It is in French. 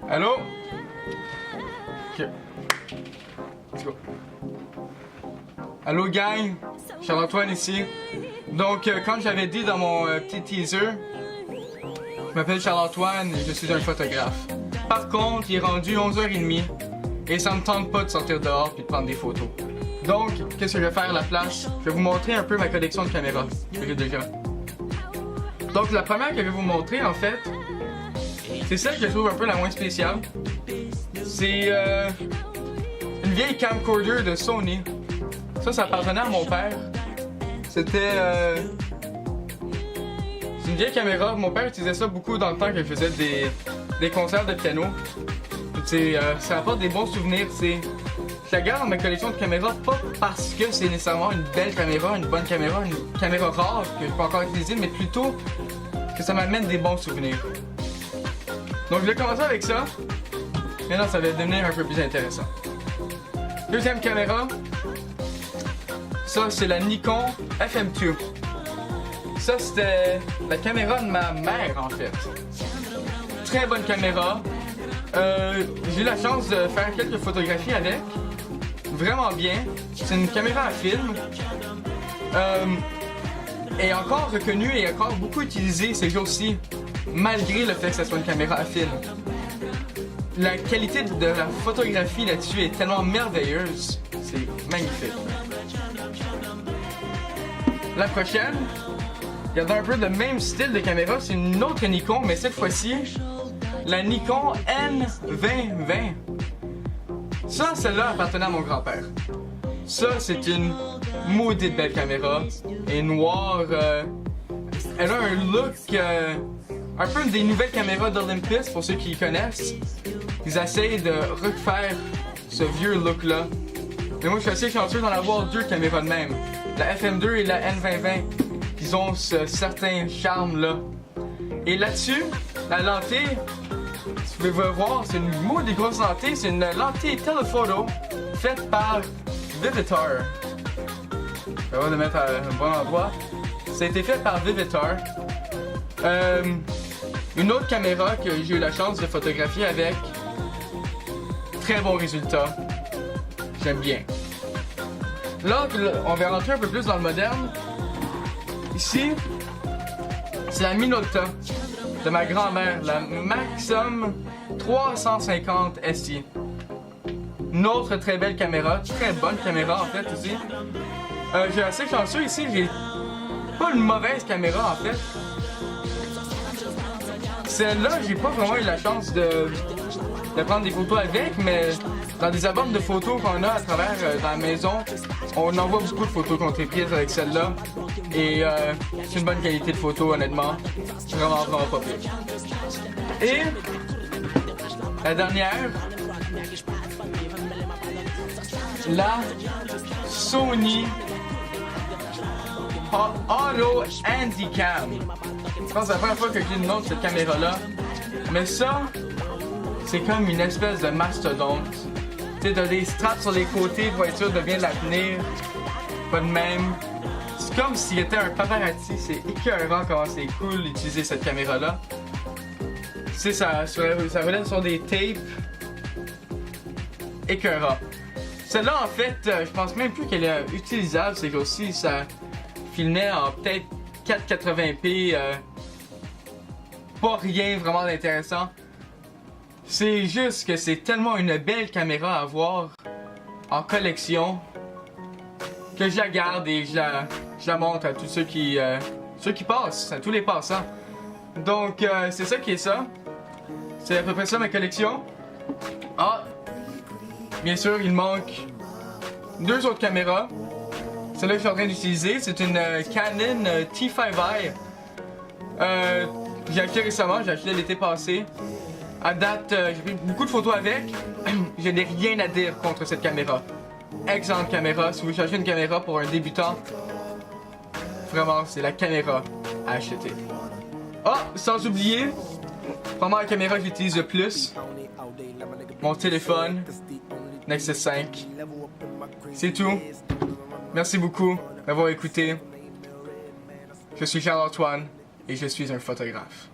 Allô? Ok. Let's go. Allô gang, Charles-Antoine ici. Donc, comme j'avais dit dans mon petit teaser, je m'appelle Charles-Antoine et je suis un photographe. Par contre, il est rendu 11h30 et ça me tente pas de sortir dehors et de prendre des photos. Donc, qu'est-ce que je vais faire à la place? Je vais vous montrer un peu ma collection de caméras que j'ai déjà. Donc, la première que je vais vous montrer, en fait, c'est celle que je trouve un peu la moins spéciale. C'est une vieille camcorder de Sony. Ça appartenait à mon père. C'était c'est une vieille caméra. Mon père utilisait ça beaucoup dans le temps que je faisais des concerts de piano. Ça apporte des bons souvenirs. Je la garde dans ma collection de caméras, pas parce que c'est nécessairement une belle caméra, une bonne caméra, une caméra rare que je peux encore utiliser, mais plutôt que ça m'amène des bons souvenirs. Donc je vais commencer avec ça. Maintenant, ça va devenir un peu plus intéressant. Deuxième caméra. Ça, c'est la Nikon FM2. Ça, c'était la caméra de ma mère, en fait. Très bonne caméra. J'ai eu la chance de faire quelques photographies avec. Vraiment bien. C'est une caméra à film. Est encore reconnue et encore beaucoup utilisée ces jours-ci, malgré le fait que ce soit une caméra à film. La qualité de la photographie là-dessus est tellement merveilleuse. C'est magnifique. La prochaine, regardez un peu le même style de caméra, c'est une autre Nikon, mais cette fois-ci, la Nikon N2020. Ça, celle-là appartenait à mon grand-père. Ça, c'est une maudite belle caméra. Elle est noire. Elle a un look un peu des nouvelles caméras d'Olympus, pour ceux qui connaissent. Ils essayent de refaire ce vieux look-là. Mais moi, je suis assez chanceux d'en avoir deux caméras de même. La FM2 et la N2020. Ils ont ce certain charme-là. Et là-dessus, la lentille, vous pouvez voir, c'est une maudite grosse lentille. C'est une lentille telephoto faite par Vivitar. Je vais le mettre à un bon endroit. Ça a été fait par Vivitar. Une autre caméra que j'ai eu la chance de photographier avec. Très bon résultat. J'aime bien. Là, on va rentrer un peu plus dans le moderne. Ici, c'est la Minolta de ma grand-mère, la Maxxum 350 SI. Une autre très belle caméra, très bonne caméra en fait aussi. J'ai assez chanceux ici, j'ai pas une mauvaise caméra en fait. Celle-là, j'ai pas vraiment eu la chance de prendre des photos avec, mais dans des albums de photos qu'on a à travers dans la maison, on en voit beaucoup de photos qui ont été prises avec celle-là. Et c'est une bonne qualité de photo, honnêtement. Vraiment pas pire. Et la dernière, la Sony Auto Handycam. Je pense que c'est la première fois que j'ai le nom de cette caméra-là. Mais ça, c'est comme une espèce de mastodonte. Tu sais, t'as des straps sur les côtés pour être sûr de bien la tenir. Pas de même. C'est comme s'il était un paparazzi. C'est écœurant comment c'est cool d'utiliser cette caméra-là. Tu sais, ça relève sur des tapes. Écœurant. Celle-là, en fait, je pense même plus qu'elle est utilisable ces jours-ci. Ça filmait en peut-être 480p. Pas rien vraiment d'intéressant. C'est juste que c'est tellement une belle caméra à avoir en collection que je la garde et je la montre à tous ceux qui passent, à tous les passants. Donc, c'est ça qui est ça. C'est à peu près ça ma collection. Ah! Bien sûr, il manque deux autres caméras. Celle-là que je suis en train d'utiliser, c'est une Canon T5i. J'ai acheté récemment, j'ai acheté l'été passé. À date, j'ai pris beaucoup de photos avec. Je n'ai rien à dire contre cette caméra. Excellente caméra. Si vous cherchez une caméra pour un débutant, vraiment, c'est la caméra à acheter. Ah, sans oublier, vraiment la caméra que j'utilise le plus, mon téléphone, Nexus 5. C'est tout. Merci beaucoup d'avoir écouté. Je suis Charles-Antoine et je suis un photographe.